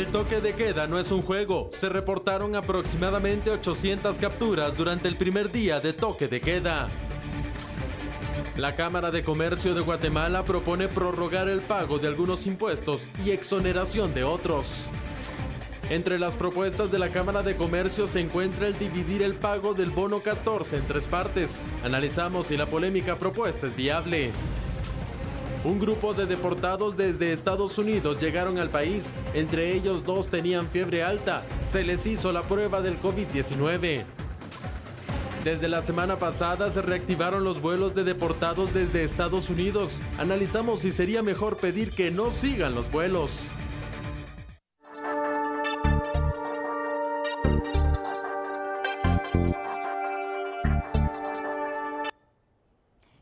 El toque de queda no es un juego. Se reportaron aproximadamente 800 capturas durante el primer día de toque de queda. La Cámara de Comercio de Guatemala propone prorrogar el pago de algunos impuestos y exoneración de otros. Entre las propuestas de la Cámara de Comercio se encuentra el dividir el pago del bono 14 en 3 partes. Analizamos si la polémica propuesta es viable. Un grupo de deportados desde Estados Unidos llegaron al país. Entre ellos 2 tenían fiebre alta. Se les hizo la prueba del COVID-19. Desde la semana pasada se reactivaron los vuelos de deportados desde Estados Unidos. Analizamos si sería mejor pedir que no sigan los vuelos.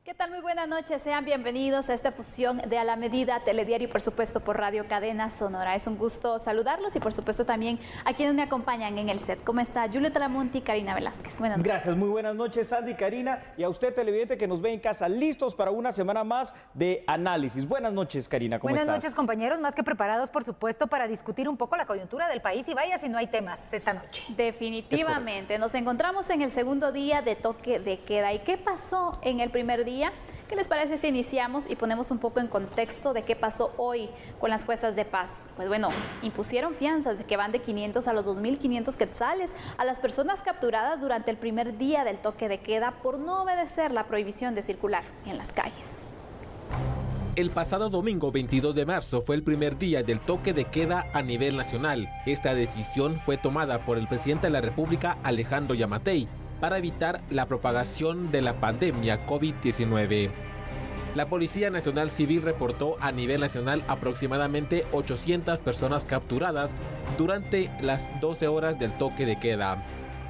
¿Qué tal? Muy buenas noches, sean bienvenidos a esta fusión de A la Medida, Telediario y por supuesto por Radio Cadena Sonora. Es un gusto saludarlos y por supuesto también a quienes me acompañan en el set. ¿Cómo está Julieta Lamonti y Karina Velázquez? Buenas noches. Gracias, muy buenas noches Sandy, Karina, y a usted televidente que nos ve en casa, listos para una semana más de análisis. Buenas noches, Karina, ¿cómo estás? Buenas noches, compañeros, más que preparados por supuesto para discutir un poco la coyuntura del país y vaya si no hay temas esta noche. Definitivamente, nos encontramos en el segundo día de toque de queda. ¿Y qué pasó en el primer día? ¿Qué les parece si iniciamos y ponemos un poco en contexto de qué pasó hoy con las fuerzas de paz? Pues bueno, impusieron fianzas de que van de 500 a los 2.500 quetzales a las personas capturadas durante el primer día del toque de queda por no obedecer la prohibición de circular en las calles. El pasado domingo 22 de marzo fue el primer día del toque de queda a nivel nacional. Esta decisión fue tomada por el presidente de la República, Alejandro Yamatei, para evitar la propagación de la pandemia COVID-19. La Policía Nacional Civil reportó a nivel nacional aproximadamente 800 personas capturadas durante las 12 horas del toque de queda.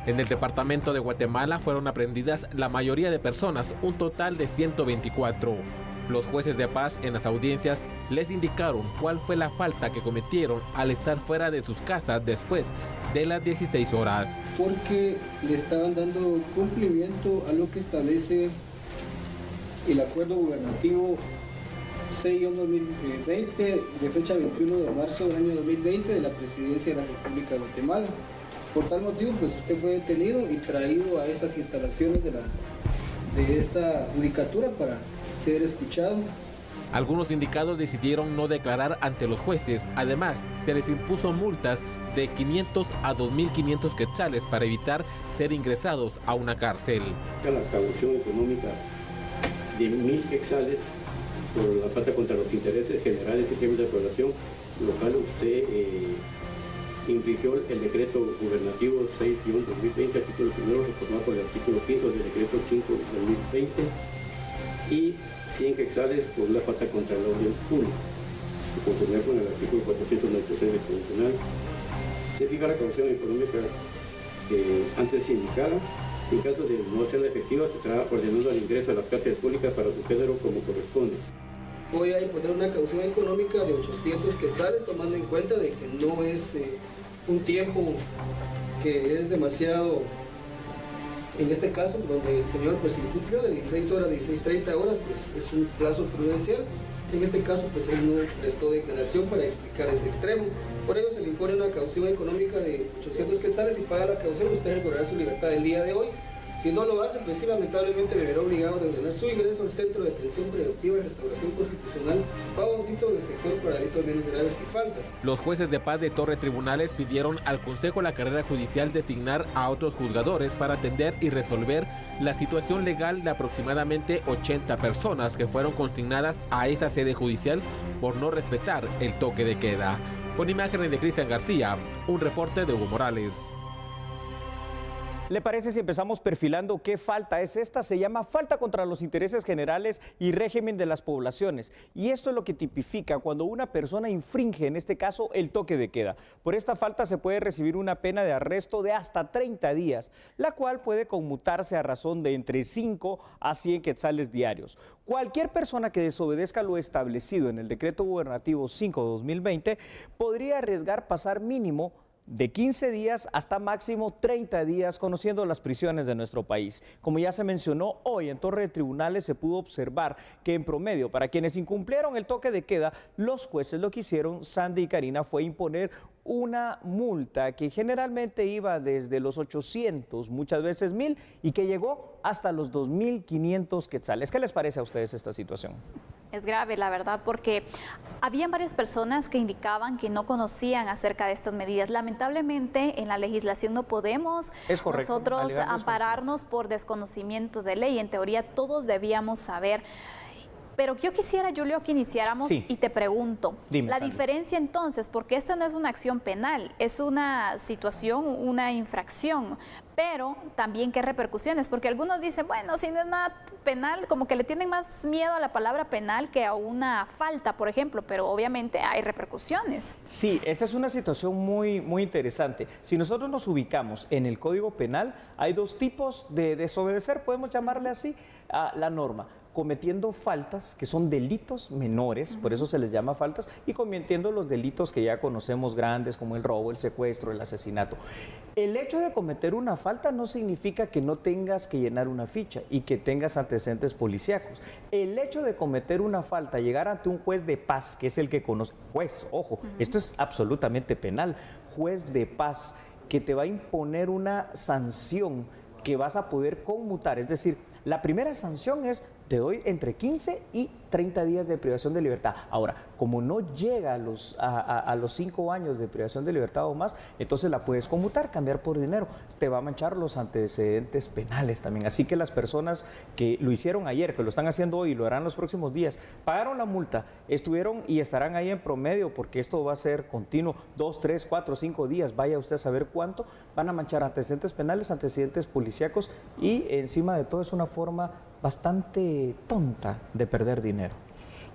En el departamento de Guatemala fueron aprehendidas la mayoría de personas, un total de 124. Los jueces de paz en las audiencias les indicaron cuál fue la falta que cometieron al estar fuera de sus casas después de las 16 horas. Porque le estaban dando cumplimiento a lo que establece el acuerdo gubernativo 6-2020 de fecha 21 de marzo del año 2020 de la Presidencia de la República de Guatemala. Por tal motivo, pues usted fue detenido y traído a estas instalaciones de esta judicatura para ser escuchado. Algunos sindicados decidieron no declarar ante los jueces. Además, se les impuso multas de 500 a 2.500 quetzales para evitar ser ingresados a una cárcel. La caución económica de 1.000 quetzales por la falta contra los intereses generales y jefes de población, lo cual usted infringió el decreto gubernativo 6-2020, artículo 1, reformado por el artículo 5 del decreto 5-2020, y 100 quetzales por una falta contra el orden público, conforme con el artículo 496 del Código Penal. Se fija la caución económica antes indicada. En caso de no ser efectiva, se estará ordenando el ingreso a las cárceles públicas para su género como corresponde. Voy a imponer una caución económica de 800 quetzales, tomando en cuenta de que no es un tiempo que es demasiado. En este caso, donde el señor pues incumplió de 16 horas a 16:30 horas, pues es un plazo prudencial. En este caso, pues él no prestó declaración para explicar ese extremo. Por ello se le impone una caución económica de 800 quetzales y paga la caución, usted recobrará su libertad el día de hoy. Si no lo hace, pues sí, lamentablemente me verá obligado a ordenar su ingreso al Centro de Detención Preventiva y Restauración Constitucional, Pagoncito del sector para delitos menos graves y faltas. Los jueces de paz de Torre Tribunales pidieron al Consejo de la Carrera Judicial designar a otros juzgadores para atender y resolver la situación legal de aproximadamente 80 personas que fueron consignadas a esa sede judicial por no respetar el toque de queda. Con imágenes de Cristian García, un reporte de Hugo Morales. ¿Le parece si empezamos perfilando qué falta es esta? Se llama falta contra los intereses generales y régimen de las poblaciones. Y esto es lo que tipifica cuando una persona infringe, en este caso, el toque de queda. Por esta falta se puede recibir una pena de arresto de hasta 30 días, la cual puede conmutarse a razón de entre 5 a 100 quetzales diarios. Cualquier persona que desobedezca lo establecido en el decreto gubernativo 5/2020 podría arriesgar pasar mínimo de 15 días hasta máximo 30 días conociendo las prisiones de nuestro país. Como ya se mencionó, hoy en Torre de Tribunales se pudo observar que en promedio para quienes incumplieron el toque de queda, los jueces lo que hicieron, Sandy y Karina, fue imponer una multa que generalmente iba desde los 800, muchas veces 1000, y que llegó hasta los 2500 quetzales. ¿Qué les parece a ustedes esta situación? Es grave, la verdad, porque habían varias personas que indicaban que no conocían acerca de estas medidas. Lamentablemente, en la legislación no podemos nosotros ampararnos por desconocimiento de ley. En teoría, todos debíamos saber. Pero yo quisiera, Julio, que iniciáramos y te pregunto, Dime, la Sandy. diferencia entonces, porque esto no es una acción penal, es una situación, una infracción, pero también qué repercusiones, porque algunos dicen, bueno, si no es nada penal, como que le tienen más miedo a la palabra penal que a una falta, por ejemplo, pero obviamente hay repercusiones. Sí, esta es una situación muy interesante. Si nosotros nos ubicamos en el Código Penal, hay dos tipos de desobedecer, podemos llamarle así, a la norma. Cometiendo faltas, que son delitos menores, por eso se les llama faltas, y cometiendo los delitos que ya conocemos grandes, como el robo, el secuestro, el asesinato. El hecho de cometer una falta no significa que no tengas que llenar una ficha y que tengas antecedentes policíacos. El hecho de cometer una falta, llegar ante un juez de paz, que es el que conoce, juez, ojo, esto es absolutamente penal, juez de paz, que te va a imponer una sanción que vas a poder conmutar, es decir, la primera sanción es, te doy entre 15 y 30 días de privación de libertad. Ahora, como no llega a los 5 años de privación de libertad o más, entonces la puedes conmutar, cambiar por dinero. Te va a manchar los antecedentes penales también. Así que las personas que lo hicieron ayer, que lo están haciendo hoy y lo harán los próximos días, pagaron la multa, estuvieron y estarán ahí en promedio, porque esto va a ser continuo, 2, 3, 4, 5 días, vaya usted a saber cuánto, van a manchar antecedentes penales, antecedentes policíacos, y encima de todo es una forma bastante tonta de perder dinero.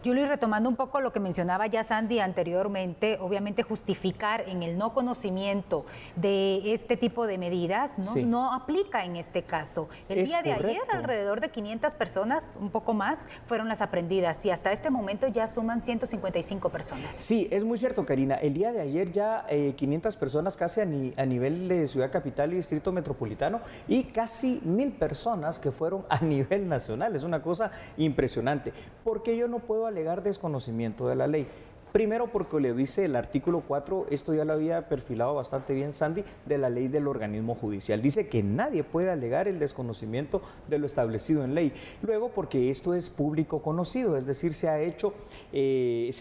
Julio, y retomando un poco lo que mencionaba ya Sandy anteriormente, obviamente justificar en el no conocimiento de este tipo de medidas no aplica en este caso. El día de ayer, alrededor de 500 personas, un poco más, fueron las aprendidas y hasta este momento ya suman 155 personas. Sí, es muy cierto, Karina. El día de ayer ya 500 personas casi a nivel de Ciudad Capital y Distrito Metropolitano, y casi 1000 personas que fueron a nivel nacional. Es una cosa impresionante. Porque yo no puedo alegar desconocimiento de la ley. Primero, porque le dice el artículo 4, esto ya lo había perfilado bastante bien Sandy, de la ley del organismo judicial. Dice que nadie puede alegar el desconocimiento de lo establecido en ley. Luego, porque esto es público conocido, es decir, se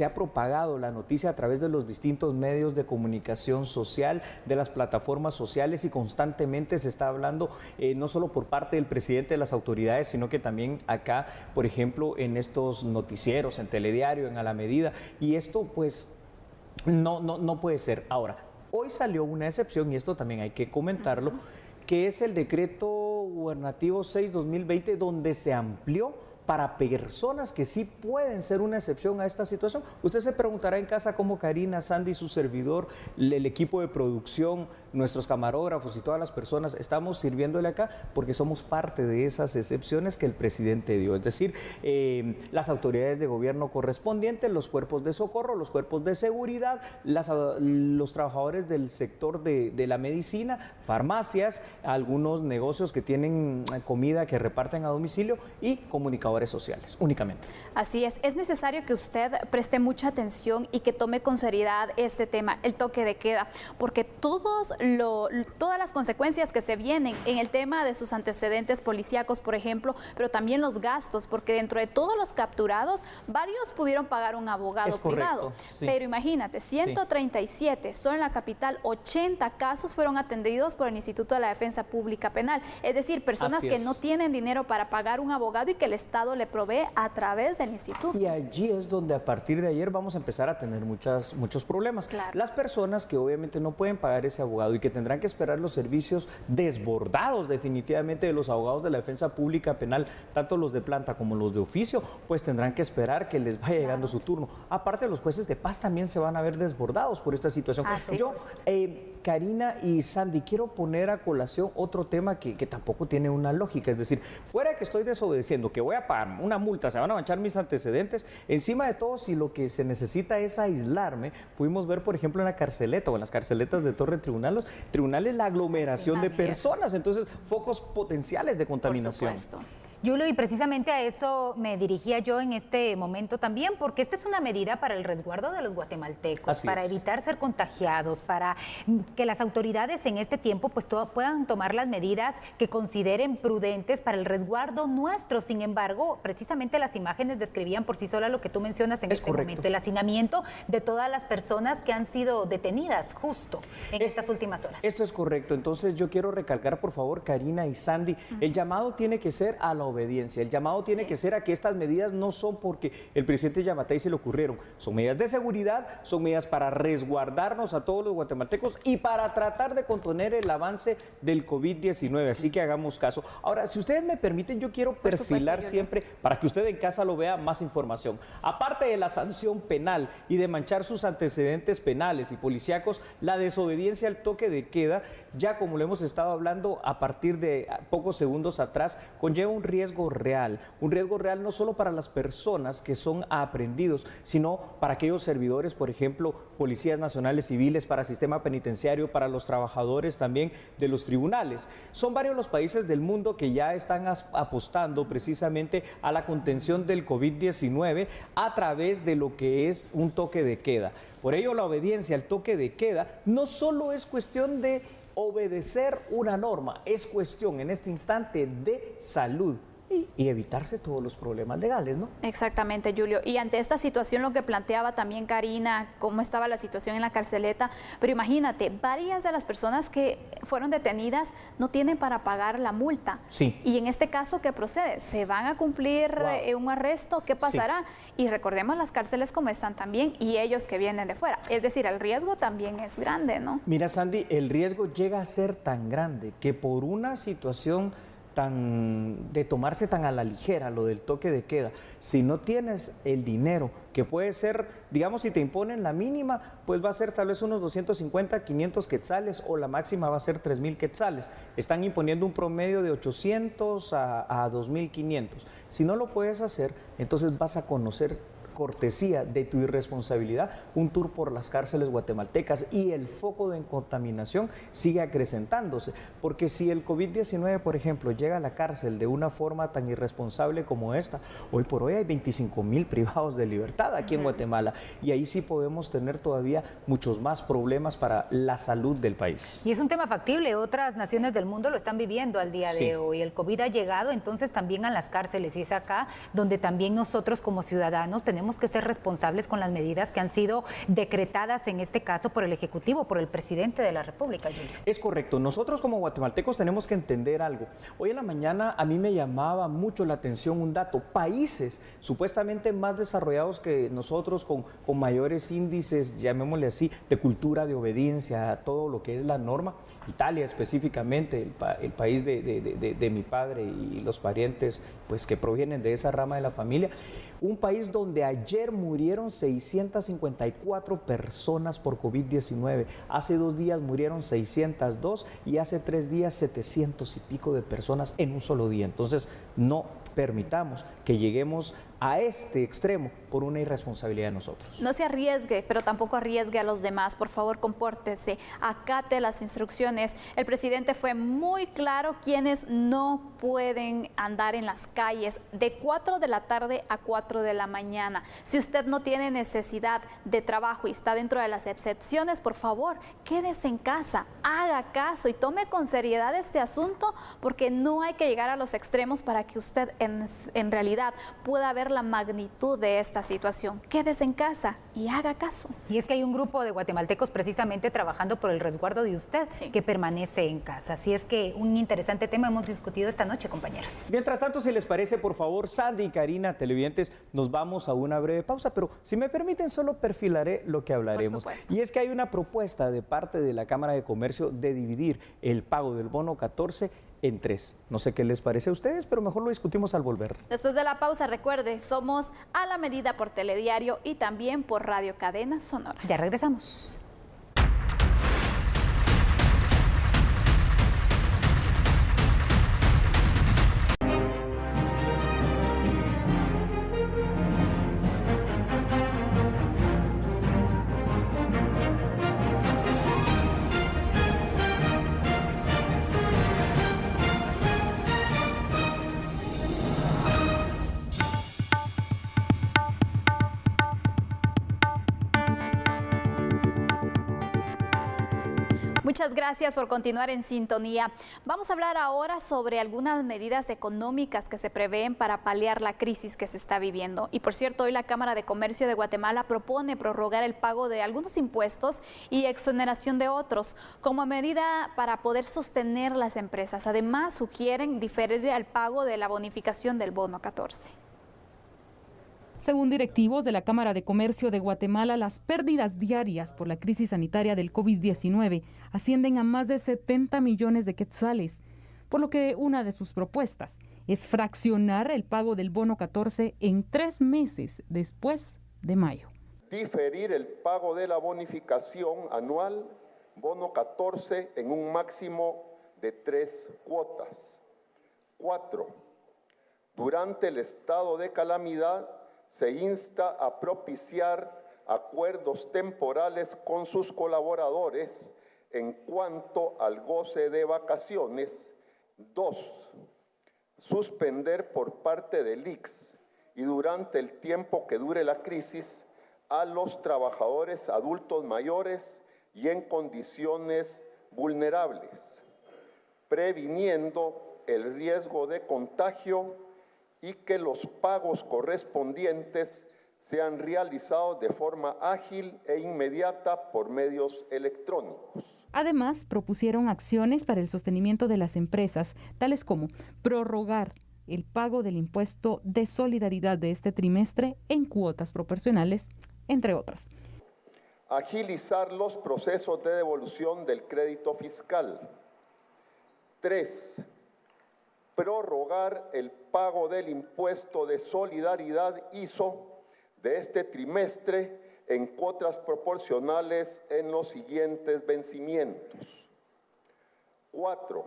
ha propagado la noticia a través de los distintos medios de comunicación social, de las plataformas sociales, y constantemente se está hablando no solo por parte del presidente, de las autoridades, sino que también acá, por ejemplo, en estos noticieros, en Telediario, en A la Medida, y esto pues no puede ser. Ahora, hoy salió una excepción, y esto también hay que comentarlo, que es el decreto gubernativo 6/2020, donde se amplió para personas que sí pueden ser una excepción a esta situación. Usted se preguntará en casa cómo Karina, Sandy, su servidor, el equipo de producción, nuestros camarógrafos y todas las personas estamos sirviéndole acá, porque somos parte de esas excepciones que el presidente dio. Es decir, las autoridades de gobierno correspondientes, los cuerpos de socorro, los cuerpos de seguridad, los trabajadores del sector de la medicina, farmacias, algunos negocios que tienen comida que reparten a domicilio, y comunicadores sociales, únicamente. Así es necesario que usted preste mucha atención y que tome con seriedad este tema, el toque de queda, porque todas las consecuencias que se vienen en el tema de sus antecedentes policíacos, por ejemplo, pero también los gastos, porque dentro de todos los capturados, varios pudieron pagar un abogado privado, sí. Pero imagínate, 137, solo en la capital, 80 casos fueron atendidos por el Instituto de la Defensa Pública Penal, es decir, personas que no tienen dinero para pagar un abogado y que el Estado le provee a través del instituto. Y allí es donde a partir de ayer vamos a empezar a tener muchos problemas. Claro. Las personas que obviamente no pueden pagar ese abogado y que tendrán que esperar los servicios desbordados definitivamente de los abogados de la Defensa Pública Penal, tanto los de planta como los de oficio, pues tendrán que esperar que les vaya llegando su turno. Aparte, los jueces de paz también se van a ver desbordados por esta situación. Karina y Sandy, quiero poner a colación otro tema que tampoco tiene una lógica, es decir, fuera de que estoy desobedeciendo, que voy a pagar una multa, se van a manchar mis antecedentes, encima de todo, si lo que se necesita es aislarme, pudimos ver, por ejemplo, en la carceleta o en las carceletas de Torre Tribunales, la aglomeración de personas, entonces focos potenciales de contaminación. Por supuesto. Julio, y precisamente a eso me dirigía yo en este momento también, porque esta es una medida para el resguardo de los guatemaltecos, para evitar ser contagiados, para que las autoridades en este tiempo pues puedan tomar las medidas que consideren prudentes para el resguardo nuestro. Sin embargo, precisamente las imágenes describían por sí solas lo que tú mencionas en este momento, el hacinamiento de todas las personas que han sido detenidas justo en estas últimas horas. Esto es correcto. Entonces yo quiero recalcar, por favor, Karina y Sandy, el llamado tiene que ser a la obediencia, el llamado tiene que ser a que estas medidas no son porque el presidente Yamatei se le ocurrieron, son medidas de seguridad, son medidas para resguardarnos a todos los guatemaltecos y para tratar de contener el avance del COVID-19, así que hagamos caso. Ahora, si ustedes me permiten, yo quiero perfilar siempre, para que usted en casa lo vea, más información. Aparte de la sanción penal y de manchar sus antecedentes penales y policíacos, la desobediencia al toque de queda, ya como lo hemos estado hablando a partir de pocos segundos atrás, conlleva un riesgo real no solo para las personas que son aprehendidos, sino para aquellos servidores, por ejemplo, policías nacionales civiles, para el sistema penitenciario, para los trabajadores también de los tribunales. Son varios los países del mundo que ya están apostando precisamente a la contención del COVID-19 a través de lo que es un toque de queda. Por ello, la obediencia al toque de queda no solo es cuestión de obedecer una norma, es cuestión en este instante de salud y evitarse todos los problemas legales, ¿no? Exactamente, Julio. Y ante esta situación, lo que planteaba también Karina, cómo estaba la situación en la carceleta, pero imagínate, varias de las personas que fueron detenidas no tienen para pagar la multa. Sí. Y en este caso, ¿qué procede? ¿Se van a cumplir un arresto? ¿Qué pasará? Sí. Y recordemos las cárceles como están también y ellos que vienen de fuera. Es decir, el riesgo también es grande, ¿no? Mira, Sandy, el riesgo llega a ser tan grande que por una situación de tomarse tan a la ligera lo del toque de queda, si no tienes el dinero, que puede ser, digamos, si te imponen la mínima, pues va a ser tal vez unos 250, 500 quetzales o la máxima va a ser 3,000 quetzales. Están imponiendo un promedio de 800 a 2,500. Si no lo puedes hacer, entonces vas a conocer, cortesía de tu irresponsabilidad, un tour por las cárceles guatemaltecas y el foco de contaminación sigue acrecentándose, porque si el COVID-19, por ejemplo, llega a la cárcel de una forma tan irresponsable como esta, hoy por hoy hay 25,000 privados de libertad aquí en Guatemala y ahí sí podemos tener todavía muchos más problemas para la salud del país. Y es un tema factible, otras naciones del mundo lo están viviendo al día de hoy. El COVID ha llegado entonces también a las cárceles y es acá donde también nosotros como ciudadanos tenemos que ser responsables con las medidas que han sido decretadas en este caso por el Ejecutivo, por el presidente de la República, Julio. Es correcto. Nosotros como guatemaltecos tenemos que entender algo. Hoy en la mañana a mí me llamaba mucho la atención un dato. Países supuestamente más desarrollados que nosotros, con mayores índices, llamémosle así, de cultura, de obediencia a todo lo que es la norma, Italia específicamente, el país de mi padre y los parientes pues que provienen de esa rama de la familia, un país donde ayer murieron 654 personas por COVID-19, hace 2 días murieron 602 y hace 3 días 700 y pico de personas en un solo día. Entonces no permitamos que lleguemos a este extremo por una irresponsabilidad de nosotros. No se arriesgue, pero tampoco arriesgue a los demás. Por favor, compórtese, acate las instrucciones. El presidente fue muy claro quienes no pueden andar en las calles de 4 de la tarde a 4 de la mañana. Si usted no tiene necesidad de trabajo y está dentro de las excepciones, por favor, quédese en casa, haga caso y tome con seriedad este asunto, porque no hay que llegar a los extremos para que usted en realidad pueda ver la magnitud de esta situación. Quédese en casa y haga caso. Y es que hay un grupo de guatemaltecos precisamente trabajando por el resguardo de usted, que permanece en casa. Así es que un interesante tema hemos discutido esta noche, compañeros. Mientras tanto, si les parece, por favor, Sandy y Karina, televidentes, nos vamos a una breve pausa, pero si me permiten, solo perfilaré lo que hablaremos. Y es que hay una propuesta de parte de la Cámara de Comercio de dividir el pago del bono 14 en 3. No sé qué les parece a ustedes, pero mejor lo discutimos al volver. Después de la pausa, recuerde, somos A la Medida por Telediario y también por Radio Cadena Sonora. Ya regresamos. Muchas gracias por continuar en sintonía. Vamos a hablar ahora sobre algunas medidas económicas que se prevén para paliar la crisis que se está viviendo. Y por cierto, hoy la Cámara de Comercio de Guatemala propone prorrogar el pago de algunos impuestos y exoneración de otros, como medida para poder sostener las empresas. Además, sugieren diferir el pago de la bonificación del bono 14. Según directivos de la Cámara de Comercio de Guatemala, las pérdidas diarias por la crisis sanitaria del COVID-19 ascienden a más de 70 millones de quetzales, por lo que una de sus propuestas es fraccionar el pago del bono 14 en 3 meses después de mayo. Diferir el pago de la bonificación anual, bono 14, en un máximo de 3 cuotas. 4. Durante el estado de calamidad, se insta a propiciar acuerdos temporales con sus colaboradores en cuanto al goce de vacaciones. 2. Suspender por parte del ICS y durante el tiempo que dure la crisis a los trabajadores adultos mayores y en condiciones vulnerables, previniendo el riesgo de contagio y que los pagos correspondientes sean realizados de forma ágil e inmediata por medios electrónicos. Además, propusieron acciones para el sostenimiento de las empresas, tales como prorrogar el pago del impuesto de solidaridad de este trimestre en cuotas proporcionales, entre otras. Agilizar los procesos de devolución del crédito fiscal. 3. Prorrogar el pago del impuesto de solidaridad ISO de este trimestre en cuotas proporcionales en los siguientes vencimientos. 4.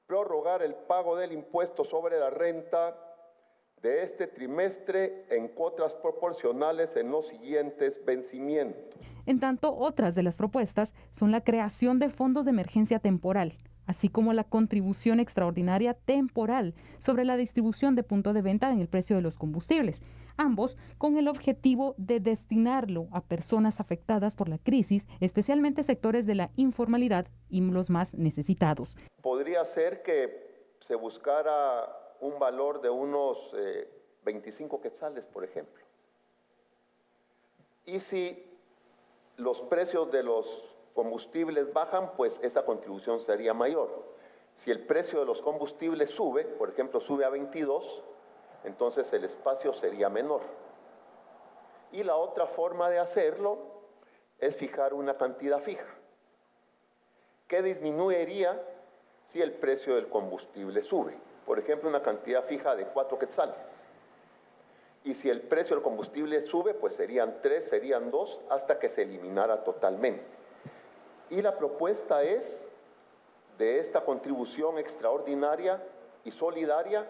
Prorrogar el pago del impuesto sobre la renta de este trimestre en cuotas proporcionales en los siguientes vencimientos. En tanto, otras de las propuestas son la creación de fondos de emergencia temporal, así como la contribución extraordinaria temporal sobre la distribución de punto de venta en el precio de los combustibles, ambos con el objetivo de destinarlo a personas afectadas por la crisis, especialmente sectores de la informalidad y los más necesitados. Podría ser que se buscara un valor de unos 25 quetzales, por ejemplo. Y si los precios de los combustibles bajan, pues esa contribución sería mayor. Si el precio de los combustibles sube, por ejemplo, sube a 22, entonces el espacio sería menor. Y la otra forma de hacerlo es fijar una cantidad fija, que disminuiría si el precio del combustible sube. Por ejemplo, una cantidad fija de 4 quetzales. Y si el precio del combustible sube, pues serían 3, serían 2, hasta que se eliminara totalmente. Y la propuesta es de esta contribución extraordinaria y solidaria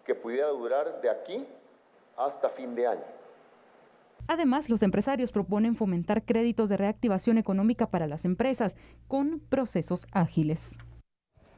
que pudiera durar de aquí hasta fin de año. Además, los empresarios proponen fomentar créditos de reactivación económica para las empresas con procesos ágiles.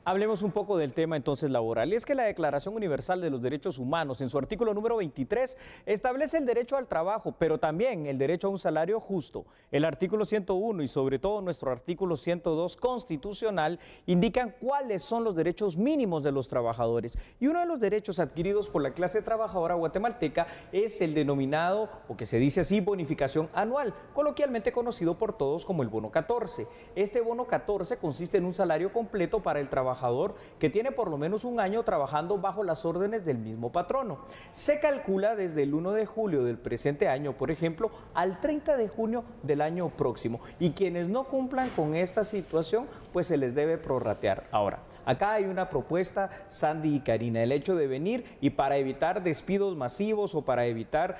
Hablemos un poco del tema entonces laboral. Y es que la Declaración Universal de los Derechos Humanos, en su artículo número 23, establece el derecho al trabajo, pero también el derecho a un salario justo. El artículo 101 y sobre todo nuestro artículo 102 constitucional indican cuáles son los derechos mínimos de los trabajadores. Y uno de los derechos adquiridos por la clase trabajadora guatemalteca es el denominado, o que se dice así, bonificación anual, coloquialmente conocido por todos como el bono 14. Este bono 14 consiste en un salario completo para el trabajador que tiene por lo menos un año trabajando bajo las órdenes del mismo patrono. Se calcula desde el 1 de julio del presente año, por ejemplo, al 30 de junio del año próximo. Y quienes no cumplan con esta situación, pues se les debe prorratear. Ahora, acá hay una propuesta, Sandy y Karina, el hecho de venir y para evitar despidos masivos o para evitar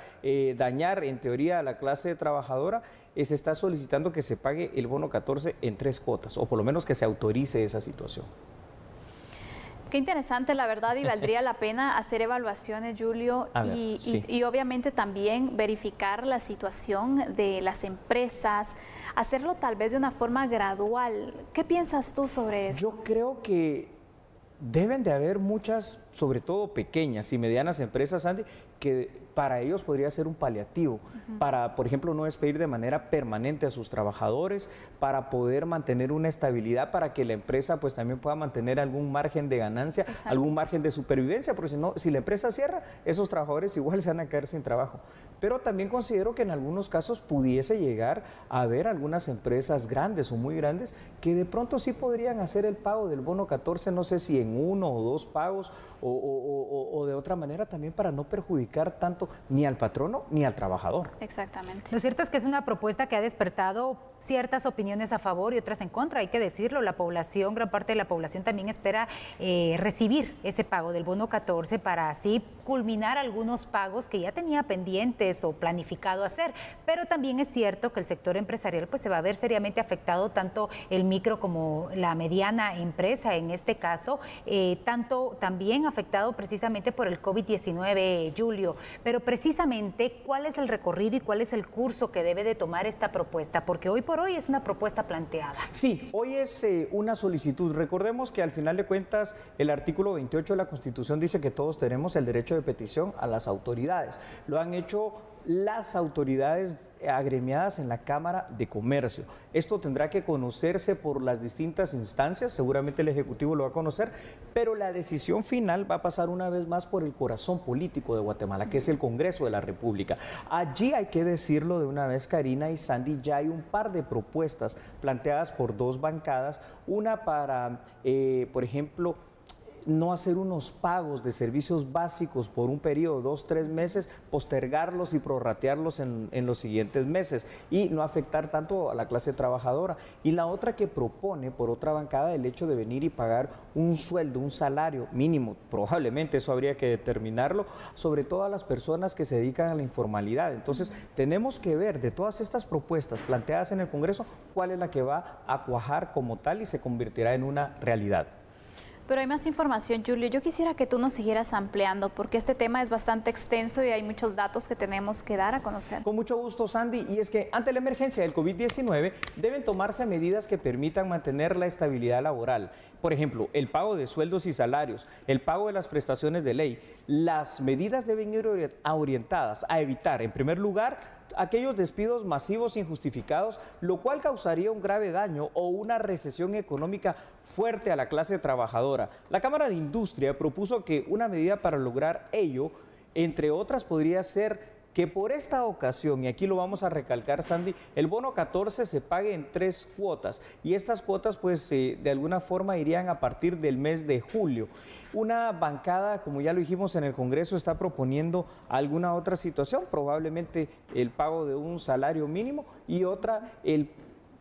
dañar en teoría a la clase trabajadora, se está solicitando que se pague el bono 14 en 3 cuotas, o por lo menos que se autorice esa situación. Qué interesante, la verdad, y valdría la pena hacer evaluaciones, Julio, y obviamente también verificar la situación de las empresas, hacerlo tal vez de una forma gradual. ¿Qué piensas tú sobre eso? Yo creo que deben de haber muchas, sobre todo pequeñas y medianas empresas, Andy, que para ellos podría ser un paliativo, para, por ejemplo, no despedir de manera permanente a sus trabajadores, para poder mantener una estabilidad, para que la empresa pues también pueda mantener algún margen de ganancia, Exacto. algún margen de supervivencia, porque si no, si la empresa cierra, esos trabajadores igual se van a caer sin trabajo. Pero también considero que en algunos casos pudiese llegar a haber algunas empresas grandes o muy grandes que de pronto sí podrían hacer el pago del bono 14, no sé si en 1 o 2 pagos o de otra manera también para no perjudicar tanto ni al patrono ni al trabajador. Exactamente. Lo cierto es que es una propuesta que ha despertado ciertas opiniones a favor y otras en contra, hay que decirlo. La población, gran parte de la población también espera recibir ese pago del bono 14 para así culminar algunos pagos que ya tenía pendientes o planificado hacer. Pero también es cierto que el sector empresarial pues se va a ver seriamente afectado, tanto el micro como la mediana empresa en este caso, tanto también afectado precisamente por el COVID-19, Julio. Pero precisamente, ¿cuál es el recorrido y cuál es el curso que debe de tomar esta propuesta? Porque hoy por hoy es una propuesta planteada. Sí, hoy es una solicitud. Recordemos que al final de cuentas el artículo 28 de la Constitución dice que todos tenemos el derecho de petición a las autoridades. Lo han hecho las autoridades agremiadas en la Cámara de Comercio. Esto tendrá que conocerse por las distintas instancias, seguramente el Ejecutivo lo va a conocer, pero la decisión final va a pasar una vez más por el corazón político de Guatemala, que es el Congreso de la República. Allí hay que decirlo de una vez, Karina y Sandy, ya hay un par de propuestas planteadas por 2 bancadas, una para, por ejemplo, no hacer unos pagos de servicios básicos por un periodo, 2, 3 meses, postergarlos y prorratearlos en los siguientes meses y no afectar tanto a la clase trabajadora. Y la otra que propone, por otra bancada, el hecho de venir y pagar un sueldo, un salario mínimo, probablemente eso habría que determinarlo, sobre todo a las personas que se dedican a la informalidad. Entonces, tenemos que ver de todas estas propuestas planteadas en el Congreso, cuál es la que va a cuajar como tal y se convertirá en una realidad. Pero hay más información, Julio. Yo quisiera que tú nos siguieras ampliando porque este tema es bastante extenso y hay muchos datos que tenemos que dar a conocer. Con mucho gusto, Sandy. Y es que ante la emergencia del COVID-19 deben tomarse medidas que permitan mantener la estabilidad laboral. Por ejemplo, el pago de sueldos y salarios, el pago de las prestaciones de ley. Las medidas deben ir orientadas a evitar, en primer lugar, aquellos despidos masivos e injustificados, lo cual causaría un grave daño o una recesión económica fuerte a la clase trabajadora. La Cámara de Industria propuso que una medida para lograr ello, entre otras, podría ser que por esta ocasión, y aquí lo vamos a recalcar, Sandy, el bono 14 se pague en 3 cuotas y estas cuotas pues de alguna forma irían a partir del mes de julio. Una bancada, como ya lo dijimos en el Congreso, está proponiendo alguna otra situación, probablemente el pago de un salario mínimo y otra el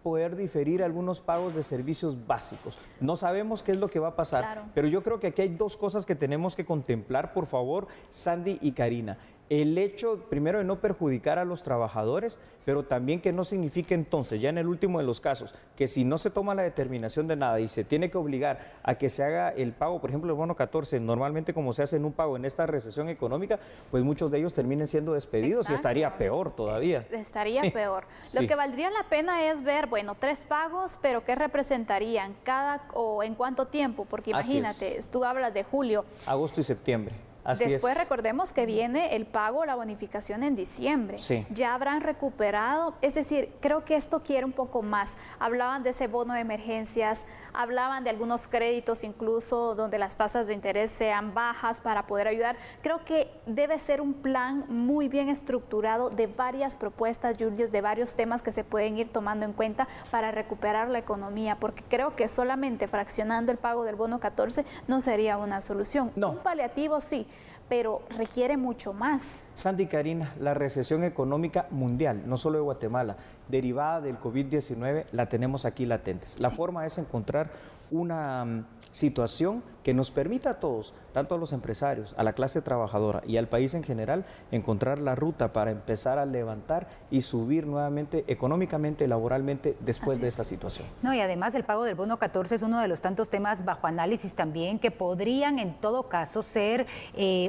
poder diferir algunos pagos de servicios básicos. No sabemos qué es lo que va a pasar, claro, pero yo creo que aquí hay 2 cosas que tenemos que contemplar, por favor, Sandy y Karina. El hecho, primero, de no perjudicar a los trabajadores, pero también que no signifique entonces, ya en el último de los casos, que si no se toma la determinación de nada y se tiene que obligar a que se haga el pago, por ejemplo, el bono 14, normalmente como se hace en un pago en esta recesión económica, pues muchos de ellos terminen siendo despedidos. Exacto. Y estaría peor todavía. Estaría peor. Sí. Lo que valdría la pena es ver, bueno, 3 pagos, pero ¿qué representarían? ¿Cada o en cuánto tiempo? Porque imagínate, tú hablas de julio. Agosto y septiembre. Así Después es. Recordemos que viene el pago, la bonificación en diciembre. Sí. Ya habrán recuperado, es decir, creo que esto quiere un poco más. Hablaban de ese bono de emergencias, hablaban de algunos créditos incluso donde las tasas de interés sean bajas para poder ayudar. Creo que debe ser un plan muy bien estructurado de varias propuestas, Julius, de varios temas que se pueden ir tomando en cuenta para recuperar la economía, porque creo que solamente fraccionando el pago del bono 14 no sería una solución. No. Un paliativo sí, pero requiere mucho más. Sandy y Karina, la recesión económica mundial, no solo de Guatemala, derivada del COVID-19, la tenemos aquí latentes. La forma es encontrar una situación que nos permita a todos, tanto a los empresarios, a la clase trabajadora y al país en general, encontrar la ruta para empezar a levantar y subir nuevamente económicamente, laboralmente, después de esta situación. No, y además el pago del bono 14 es uno de los tantos temas bajo análisis también que podrían en todo caso ser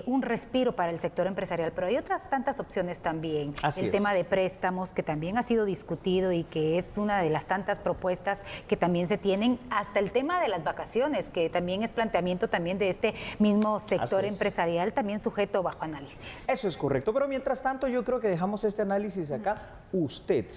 un respiro para el sector empresarial, pero hay otras tantas opciones también. El tema de préstamos, que también ha sido discutido y que es una de las tantas propuestas que también se tienen, hasta el tema tema de las vacaciones, que también es planteamiento también de este mismo sector empresarial, también sujeto bajo análisis. Eso es correcto, pero mientras tanto yo creo que dejamos este análisis acá. Usted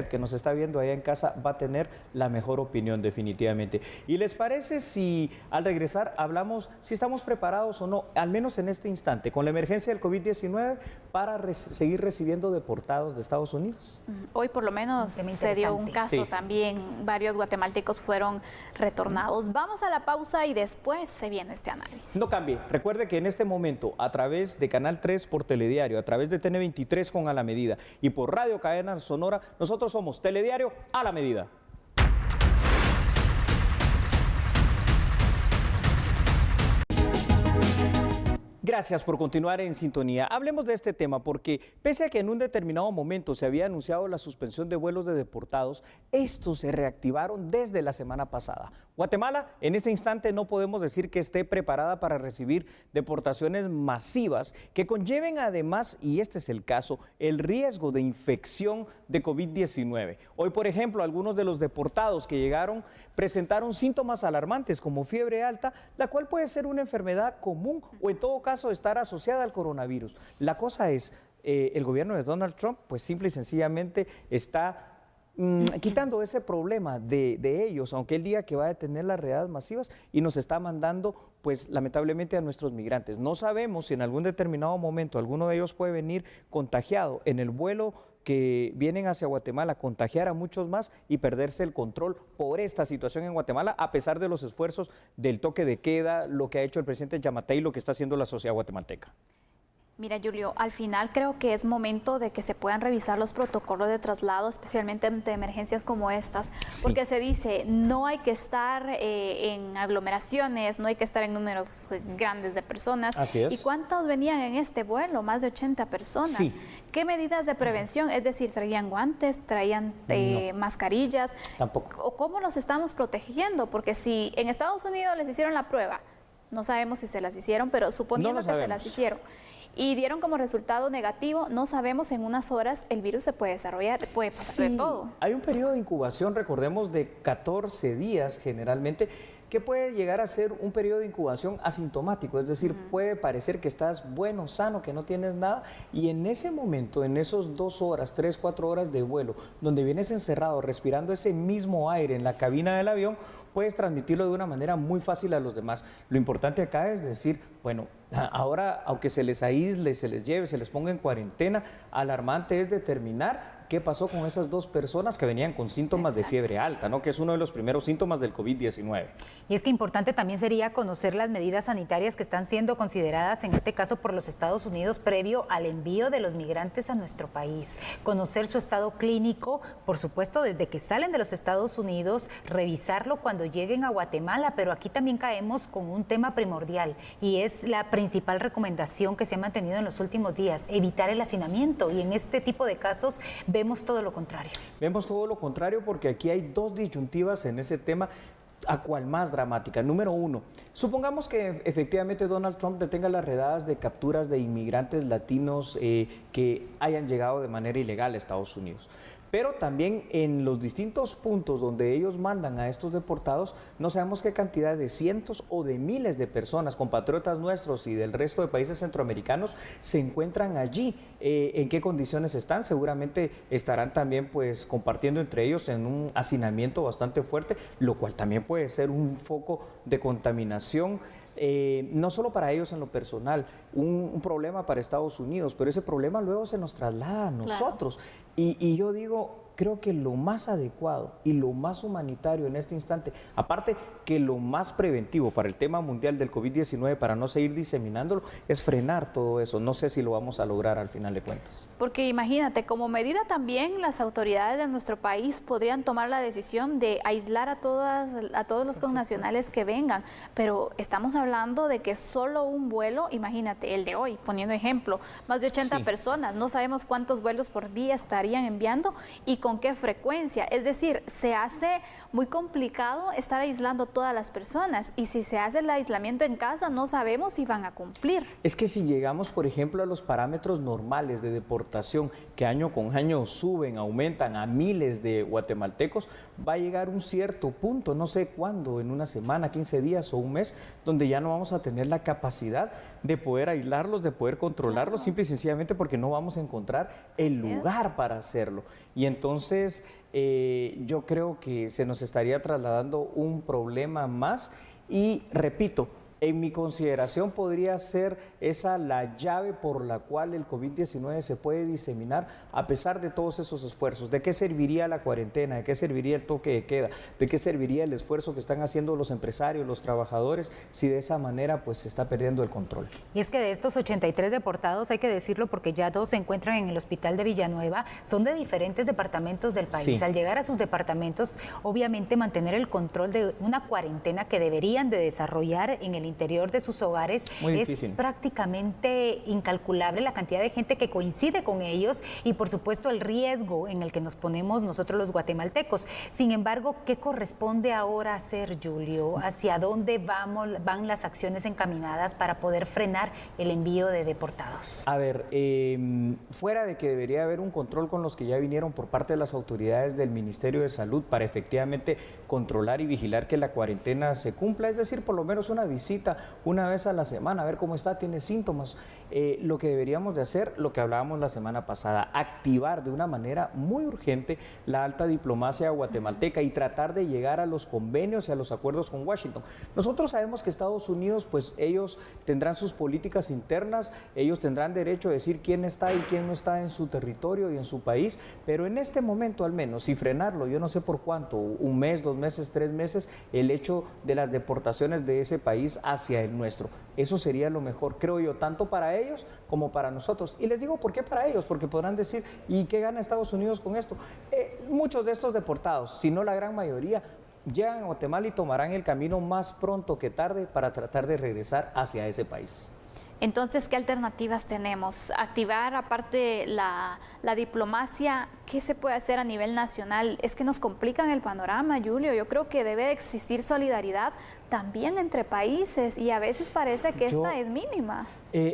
que nos está viendo allá en casa va a tener la mejor opinión definitivamente. ¿Y les parece si al regresar hablamos si estamos preparados o no, al menos en este instante, con la emergencia del COVID-19 para seguir recibiendo deportados de Estados Unidos? Hoy por lo menos se dio un caso también, varios guatemaltecos fueron retornados. Vamos a la pausa y después se viene este análisis. No cambie, recuerde que en este momento a través de Canal 3 por Telediario, a través de TN23 con A la Medida y por Radio Cadena Sonora, nosotros somos Telediario a la Medida. Gracias por continuar en sintonía. Hablemos de este tema porque pese a que en un determinado momento se había anunciado la suspensión de vuelos de deportados, estos se reactivaron desde la semana pasada. Guatemala en este instante no podemos decir que esté preparada para recibir deportaciones masivas que conlleven además, y este es el caso, el riesgo de infección de COVID-19. Hoy, por ejemplo, algunos de los deportados que llegaron presentaron síntomas alarmantes como fiebre alta, la cual puede ser una enfermedad común o en todo caso estar asociada al coronavirus. La cosa es, el gobierno de Donald Trump pues simple y sencillamente está quitando ese problema de ellos, aunque él diga que va a detener las redadas masivas y nos está mandando pues lamentablemente a nuestros migrantes. No sabemos si en algún determinado momento alguno de ellos puede venir contagiado en el vuelo que vienen hacia Guatemala, contagiar a muchos más y perderse el control por esta situación en Guatemala, a pesar de los esfuerzos del toque de queda, lo que ha hecho el presidente Yamatei y lo que está haciendo la sociedad guatemalteca. Mira, Julio, al final creo que es momento de que se puedan revisar los protocolos de traslado, especialmente ante emergencias como estas, porque se dice, no hay que estar en aglomeraciones, no hay que estar en números grandes de personas. Así es. ¿Y cuántos venían en este vuelo? Más de 80 personas. Sí. ¿Qué medidas de prevención? Es decir, ¿traían guantes, traían mascarillas? Tampoco. ¿O cómo los estamos protegiendo? Porque si en Estados Unidos les hicieron la prueba, no sabemos si se las hicieron, pero suponiendo que se las hicieron, y dieron como resultado negativo, no sabemos en unas horas el virus se puede desarrollar, puede pasar de todo. Hay un periodo de incubación, recordemos, de 14 días generalmente, que puede llegar a ser un periodo de incubación asintomático, es decir, puede parecer que estás bueno, sano, que no tienes nada, y en ese momento, en esos 2 horas, 3, 4 horas de vuelo, donde vienes encerrado, respirando ese mismo aire en la cabina del avión, puedes transmitirlo de una manera muy fácil a los demás. Lo importante acá es decir, bueno, ahora, aunque se les aísle, se les lleve, se les ponga en cuarentena, alarmante es determinar qué pasó con esas 2 personas que venían con síntomas de fiebre alta, ¿no? Que es uno de los primeros síntomas del COVID-19. Y es que importante también sería conocer las medidas sanitarias que están siendo consideradas, en este caso por los Estados Unidos, previo al envío de los migrantes a nuestro país. Conocer su estado clínico, por supuesto, desde que salen de los Estados Unidos, revisarlo cuando lleguen a Guatemala, pero aquí también caemos con un tema primordial y es la principal recomendación que se ha mantenido en los últimos días, evitar el hacinamiento, y en este tipo de casos vemos todo lo contrario. Vemos todo lo contrario porque aquí hay 2 disyuntivas en ese tema, a cual más dramática. Número 1, supongamos que efectivamente Donald Trump detenga las redadas de capturas de inmigrantes latinos que hayan llegado de manera ilegal a Estados Unidos. Pero también en los distintos puntos donde ellos mandan a estos deportados, no sabemos qué cantidad de cientos o de miles de personas, compatriotas nuestros y del resto de países centroamericanos, se encuentran allí. ¿En qué condiciones están? Seguramente estarán también pues compartiendo entre ellos en un hacinamiento bastante fuerte, lo cual también puede ser un foco de contaminación. No solo para ellos en lo personal, un problema para Estados Unidos, pero ese problema luego se nos traslada a nosotros. Claro. Y yo digo, creo que lo más adecuado y lo más humanitario en este instante, aparte que lo más preventivo para el tema mundial del COVID-19, para no seguir diseminándolo, es frenar todo eso. No sé si lo vamos a lograr al final de cuentas. Porque imagínate, como medida también las autoridades de nuestro país podrían tomar la decisión de aislar a todos los connacionales que vengan, pero estamos hablando de que solo un vuelo, imagínate, el de hoy, poniendo ejemplo, más de 80 personas, no sabemos cuántos vuelos por día estarían enviando y con qué frecuencia. Es decir, se hace muy complicado estar aislando todas las personas y si se hace el aislamiento en casa no sabemos si van a cumplir. Es que si llegamos, por ejemplo, a los parámetros normales de deportación que año con año suben, aumentan a miles de guatemaltecos, va a llegar un cierto punto, no sé cuándo, en una semana, 15 días o un mes, donde ya no vamos a tener la capacidad de poder aislarlos, de poder controlarlos, simple y sencillamente porque no vamos a encontrar el lugar para hacerlo. Y entonces yo creo que se nos estaría trasladando un problema más y repito, en mi consideración podría ser esa la llave por la cual el COVID-19 se puede diseminar a pesar de todos esos esfuerzos. ¿De qué serviría la cuarentena? ¿De qué serviría el toque de queda? ¿De qué serviría el esfuerzo que están haciendo los empresarios, los trabajadores, si de esa manera pues se está perdiendo el control? Y es que de estos 83 deportados, hay que decirlo porque ya 2 se encuentran en el hospital de Villanueva, son de diferentes departamentos del país. Sí. Al llegar a sus departamentos, obviamente mantener el control de una cuarentena que deberían de desarrollar en el interior de sus hogares es prácticamente incalculable la cantidad de gente que coincide con ellos y por supuesto el riesgo en el que nos ponemos nosotros los guatemaltecos. Sin embargo, ¿qué corresponde ahora hacer, Julio? ¿Hacia dónde van las acciones encaminadas para poder frenar el envío de deportados? A ver, fuera de que debería haber un control con los que ya vinieron por parte de las autoridades del Ministerio de Salud para efectivamente controlar y vigilar que la cuarentena se cumpla, es decir, por lo menos una visita una vez a la semana, a ver cómo está, tiene síntomas. Lo que deberíamos de hacer, lo que hablábamos la semana pasada, activar de una manera muy urgente la alta diplomacia guatemalteca y tratar de llegar a los convenios y a los acuerdos con Washington. Nosotros sabemos que Estados Unidos, pues ellos tendrán sus políticas internas, ellos tendrán derecho a decir quién está y quién no está en su territorio y en su país, pero en este momento al menos, y frenarlo, yo no sé por cuánto, 1 mes, 2 meses, 3 meses, el hecho de las deportaciones de ese país hacia el nuestro. Eso sería lo mejor, creo yo, tanto para ellos como para nosotros. Y les digo por qué para ellos, porque podrán decir, ¿y qué gana Estados Unidos con esto? Muchos de estos deportados, si no la gran mayoría, llegan a Guatemala y tomarán el camino más pronto que tarde para tratar de regresar hacia ese país. Entonces, ¿qué alternativas tenemos? Activar, aparte la diplomacia, ¿qué se puede hacer a nivel nacional? Es que nos complican el panorama, Julio. Yo creo que debe existir solidaridad también entre países y a veces parece que esta es mínima.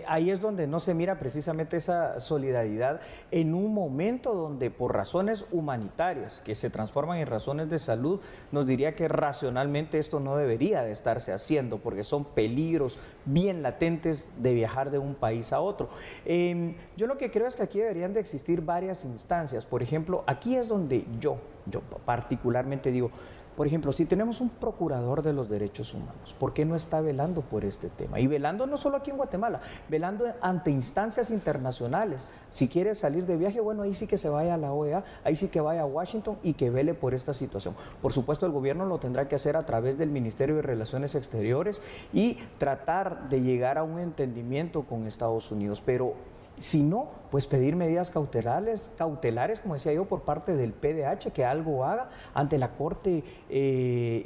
Ahí es donde no se mira precisamente esa solidaridad en un momento donde por razones humanitarias que se transforman en razones de salud, nos diría que racionalmente esto no debería de estarse haciendo porque son peligros bien latentes de viajar de un país a otro. Yo lo que creo es que aquí deberían de existir varias instancias. Por ejemplo, aquí es donde yo particularmente digo, por ejemplo, si tenemos un procurador de los derechos humanos, ¿por qué no está velando por este tema? Y velando no solo aquí en Guatemala, velando ante instancias internacionales. Si quiere salir de viaje, bueno, ahí sí que se vaya a la OEA, ahí sí que vaya a Washington y que vele por esta situación. Por supuesto, el gobierno lo tendrá que hacer a través del Ministerio de Relaciones Exteriores y tratar de llegar a un entendimiento con Estados Unidos, pero si no, pues pedir medidas cautelares, como decía yo, por parte del PDH, que algo haga ante la Corte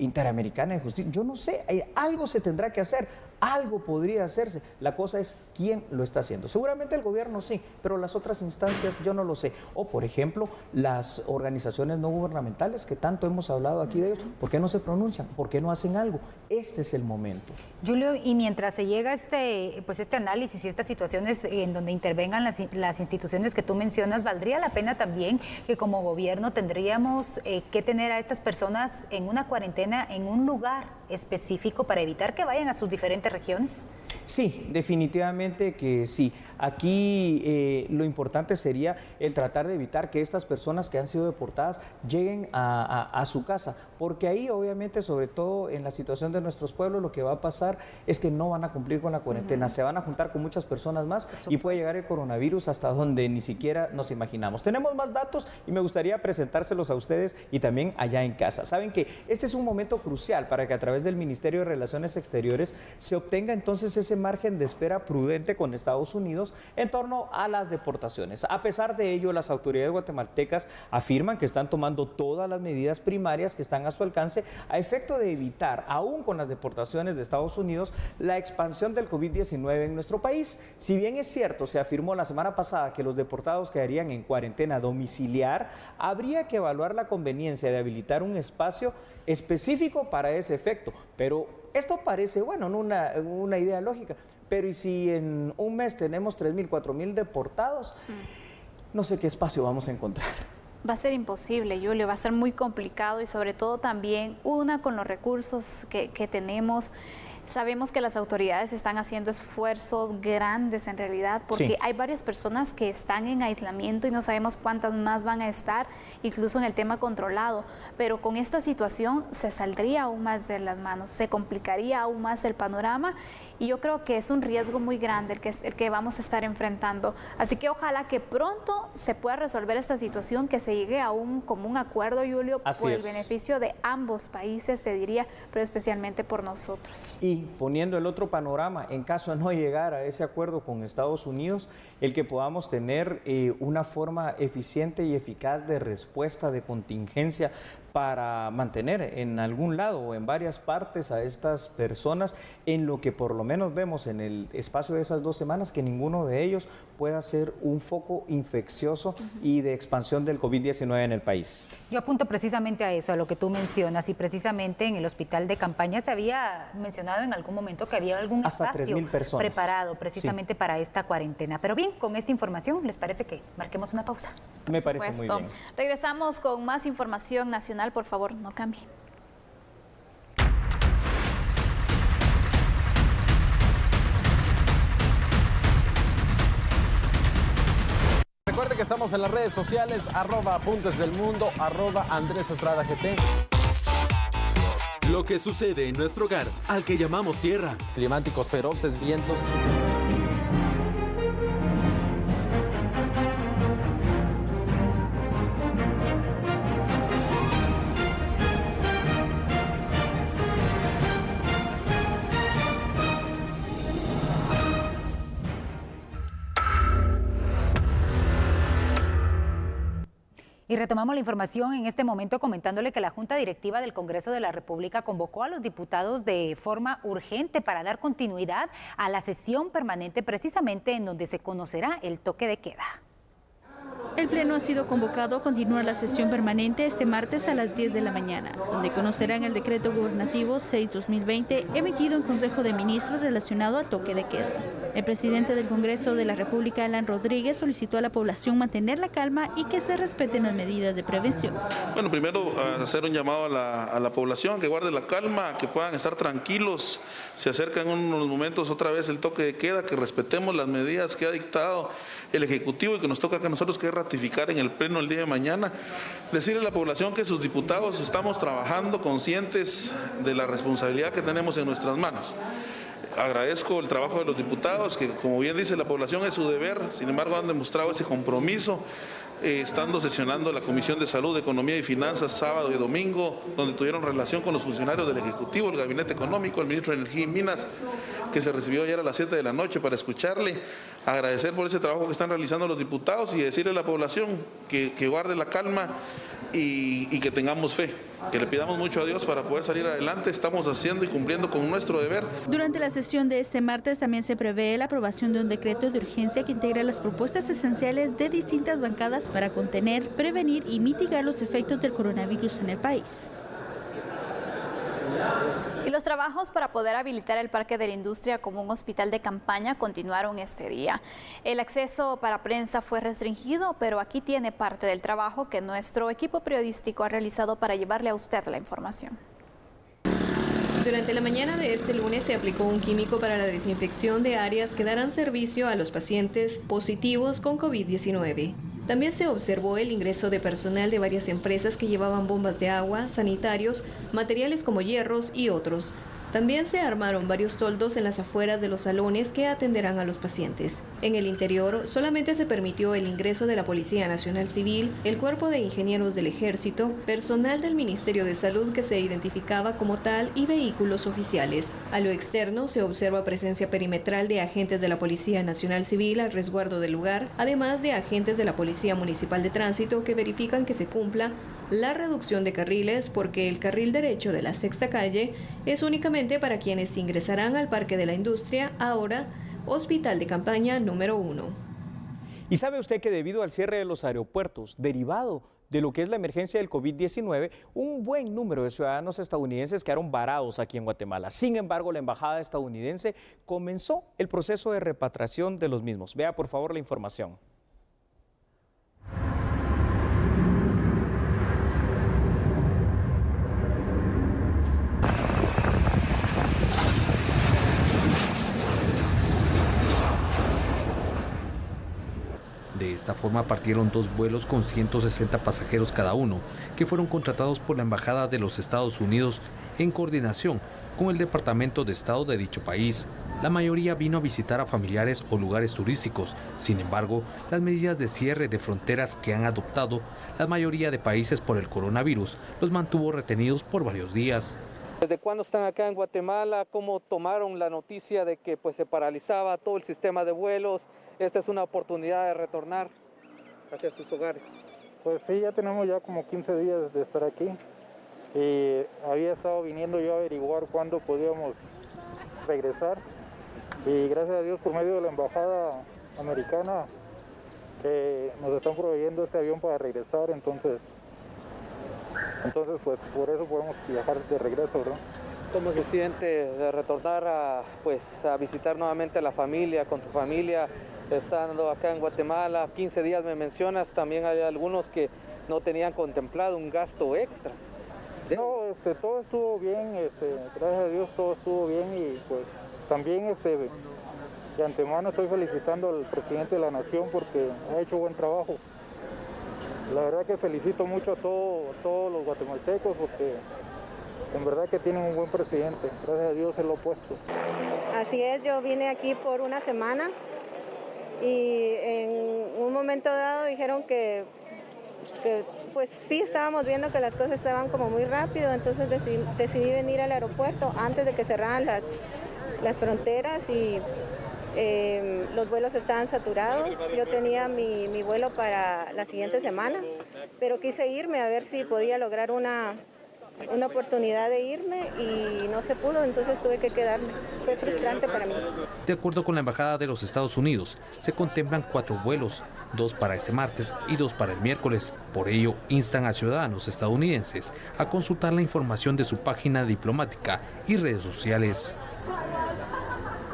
Interamericana de Justicia. Yo no sé, algo se tendrá que hacer, algo podría hacerse. La cosa es quién lo está haciendo. Seguramente el gobierno sí, pero las otras instancias yo no lo sé. O, por ejemplo, las organizaciones no gubernamentales que tanto hemos hablado aquí de ellos, ¿por qué no se pronuncian? ¿Por qué no hacen algo? Este es el momento. Julio, y mientras se llega este análisis y estas situaciones en donde intervengan las instituciones que tú mencionas, valdría la pena también que como gobierno tendríamos que tener a estas personas en una cuarentena en un lugar específico para evitar que vayan a sus diferentes regiones? Sí, definitivamente que sí. Aquí lo importante sería el tratar de evitar que estas personas que han sido deportadas lleguen a su casa, porque ahí obviamente, sobre todo en la situación de nuestros pueblos, lo que va a pasar es que no van a cumplir con la cuarentena, se van a juntar con muchas personas más y puede llegar el coronavirus hasta donde ni siquiera nos imaginamos. Tenemos más datos y me gustaría presentárselos a ustedes y también allá en casa. Saben que este es un momento crucial para que a través través del Ministerio de Relaciones Exteriores se obtenga entonces ese margen de espera prudente con Estados Unidos en torno a las deportaciones. A pesar de ello, las autoridades guatemaltecas afirman que están tomando todas las medidas primarias que están a su alcance a efecto de evitar, aún con las deportaciones de Estados Unidos, la expansión del COVID-19 en nuestro país. Si bien es cierto, se afirmó la semana pasada que los deportados quedarían en cuarentena domiciliar, habría que evaluar la conveniencia de habilitar un espacio específico para ese efecto. Pero esto parece, bueno, una idea lógica, pero ¿y si en un mes tenemos 3.000, 4.000 deportados? No sé qué espacio vamos a encontrar. Va a ser imposible, Julio, va a ser muy complicado y sobre todo también con los recursos que tenemos. Sabemos que las autoridades están haciendo esfuerzos grandes en realidad porque hay varias personas que están en aislamiento y no sabemos cuántas más van a estar, incluso en el tema controlado. Pero con esta situación se saldría aún más de las manos, se complicaría aún más el panorama y yo creo que es un riesgo muy grande el que vamos a estar enfrentando. Así que ojalá que pronto se pueda resolver esta situación, que se llegue a un común acuerdo, Julio, por el beneficio de ambos países, te diría, pero especialmente por nosotros. Y poniendo el otro panorama, en caso de no llegar a ese acuerdo con Estados Unidos, el que podamos tener una forma eficiente y eficaz de respuesta, de contingencia, para mantener en algún lado o en varias partes a estas personas, en lo que por lo menos vemos en el espacio de esas 2 semanas, que ninguno de ellos pueda ser un foco infeccioso y de expansión del COVID-19 en el país. Yo apunto precisamente a eso, a lo que tú mencionas, y precisamente en el hospital de campaña se había mencionado en algún momento que había algún hasta espacio preparado precisamente sí, para esta cuarentena. Pero bien, con esta información, ¿les parece que marquemos una pausa? Me parece muy bien. Regresamos con más información nacional. Por favor, no cambie. Recuerde que estamos en las redes sociales, @apuntesdelmundo, @AndrésEstradaGT. Lo que sucede en nuestro hogar, al que llamamos tierra. Climáticos feroces, vientos. Y retomamos la información en este momento comentándole que la Junta Directiva del Congreso de la República convocó a los diputados de forma urgente para dar continuidad a la sesión permanente, precisamente en donde se conocerá el toque de queda. El Pleno ha sido convocado a continuar la sesión permanente este martes a las 10 de la mañana, donde conocerán el decreto gubernativo 6/2020 emitido en Consejo de Ministros relacionado al toque de queda. El presidente del Congreso de la República, Alan Rodríguez, solicitó a la población mantener la calma y que se respeten las medidas de prevención. Bueno, primero hacer un llamado a la población que guarde la calma, que puedan estar tranquilos. Se acerca en unos momentos otra vez el toque de queda, que respetemos las medidas que ha dictado el Ejecutivo y que nos toca a nosotros que ratificar en el Pleno el día de mañana. Decirle a la población que sus diputados estamos trabajando conscientes de la responsabilidad que tenemos en nuestras manos. Agradezco el trabajo de los diputados, que como bien dice la población es su deber, sin embargo han demostrado ese compromiso, estando sesionando la Comisión de Salud, Economía y Finanzas sábado y domingo, donde tuvieron relación con los funcionarios del Ejecutivo, el Gabinete Económico, el Ministro de Energía y Minas, que se recibió ayer a las 7 de la noche para escucharle, agradecer por ese trabajo que están realizando los diputados y decirle a la población que guarde la calma y que tengamos fe, que le pidamos mucho a Dios para poder salir adelante. Estamos haciendo y cumpliendo con nuestro deber. Durante la sesión de este martes también se prevé la aprobación de un decreto de urgencia que integra las propuestas esenciales de distintas bancadas para contener, prevenir y mitigar los efectos del coronavirus en el país. Y los trabajos para poder habilitar el Parque de la Industria como un hospital de campaña continuaron este día. El acceso para prensa fue restringido, pero aquí tiene parte del trabajo que nuestro equipo periodístico ha realizado para llevarle a usted la información. Durante la mañana de este lunes se aplicó un químico para la desinfección de áreas que darán servicio a los pacientes positivos con COVID-19. También se observó el ingreso de personal de varias empresas que llevaban bombas de agua, sanitarios, materiales como hierros y otros. También se armaron varios toldos en las afueras de los salones que atenderán a los pacientes. En el interior solamente se permitió el ingreso de la Policía Nacional Civil, el Cuerpo de Ingenieros del Ejército, personal del Ministerio de Salud que se identificaba como tal y vehículos oficiales. A lo externo se observa presencia perimetral de agentes de la Policía Nacional Civil al resguardo del lugar, además de agentes de la Policía Municipal de Tránsito que verifican que se cumpla la reducción de carriles porque el carril derecho de la Sexta Calle es únicamente para quienes ingresarán al Parque de la Industria, ahora Hospital de Campaña número 1. ¿Y sabe usted que debido al cierre de los aeropuertos, derivado de lo que es la emergencia del COVID-19, un buen número de ciudadanos estadounidenses quedaron varados aquí en Guatemala? Sin embargo, la embajada estadounidense comenzó el proceso de repatriación de los mismos. Vea por favor la información. De esta forma partieron 2 vuelos con 160 pasajeros cada uno, que fueron contratados por la Embajada de los Estados Unidos en coordinación con el Departamento de Estado de dicho país. La mayoría vino a visitar a familiares o lugares turísticos. Sin embargo, las medidas de cierre de fronteras que han adoptado la mayoría de países por el coronavirus los mantuvo retenidos por varios días. ¿Desde cuándo están acá en Guatemala? ¿Cómo tomaron la noticia de que se paralizaba todo el sistema de vuelos? Esta es una oportunidad de retornar hacia sus hogares. Pues sí, ya tenemos ya como 15 días de estar aquí. Y había estado viniendo yo a averiguar cuándo podíamos regresar. Y gracias a Dios, por medio de la embajada americana, que nos están proveyendo este avión para regresar, entonces pues por eso podemos viajar de regreso, ¿verdad? ¿Cómo se siente de retornar a visitar nuevamente a la familia, con tu familia, estando acá en Guatemala? 15 días me mencionas, también hay algunos que no tenían contemplado un gasto extra. No, todo estuvo bien, gracias a Dios todo estuvo bien y pues también de antemano estoy felicitando al presidente de la nación porque ha hecho buen trabajo. La verdad que felicito mucho a todos los guatemaltecos porque en verdad que tienen un buen presidente, gracias a Dios se lo he puesto. Así es, yo vine aquí por una semana y en un momento dado dijeron que pues sí estábamos viendo que las cosas estaban como muy rápido, entonces decidí venir al aeropuerto antes de que cerraran las fronteras y los vuelos estaban saturados. Yo tenía mi vuelo para la siguiente semana, pero quise irme a ver si podía lograr una oportunidad de irme y no se pudo, entonces tuve que quedarme. Fue frustrante para mí. De acuerdo con la Embajada de los Estados Unidos, se contemplan 4 vuelos, 2 para este martes y 2 para el miércoles. Por ello, instan a ciudadanos estadounidenses a consultar la información de su página diplomática y redes sociales.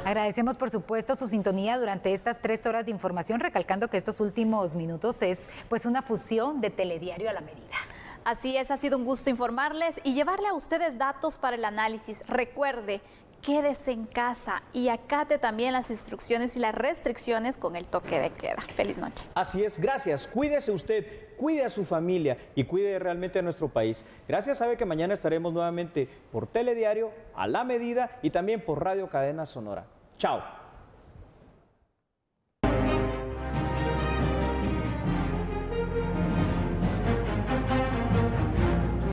Agradecemos, por supuesto, su sintonía durante estas 3 horas de información, recalcando que estos últimos minutos es pues una fusión de Telediario a la Medida. Así es, ha sido un gusto informarles y llevarle a ustedes datos para el análisis. Recuerde, quédese en casa y acate también las instrucciones y las restricciones con el toque de queda. Feliz noche. Así es, gracias. Cuídese usted, cuide a su familia y cuide realmente a nuestro país. Gracias, sabe que mañana estaremos nuevamente por Telediario, a la Medida y también por Radio Cadena Sonora. Chao.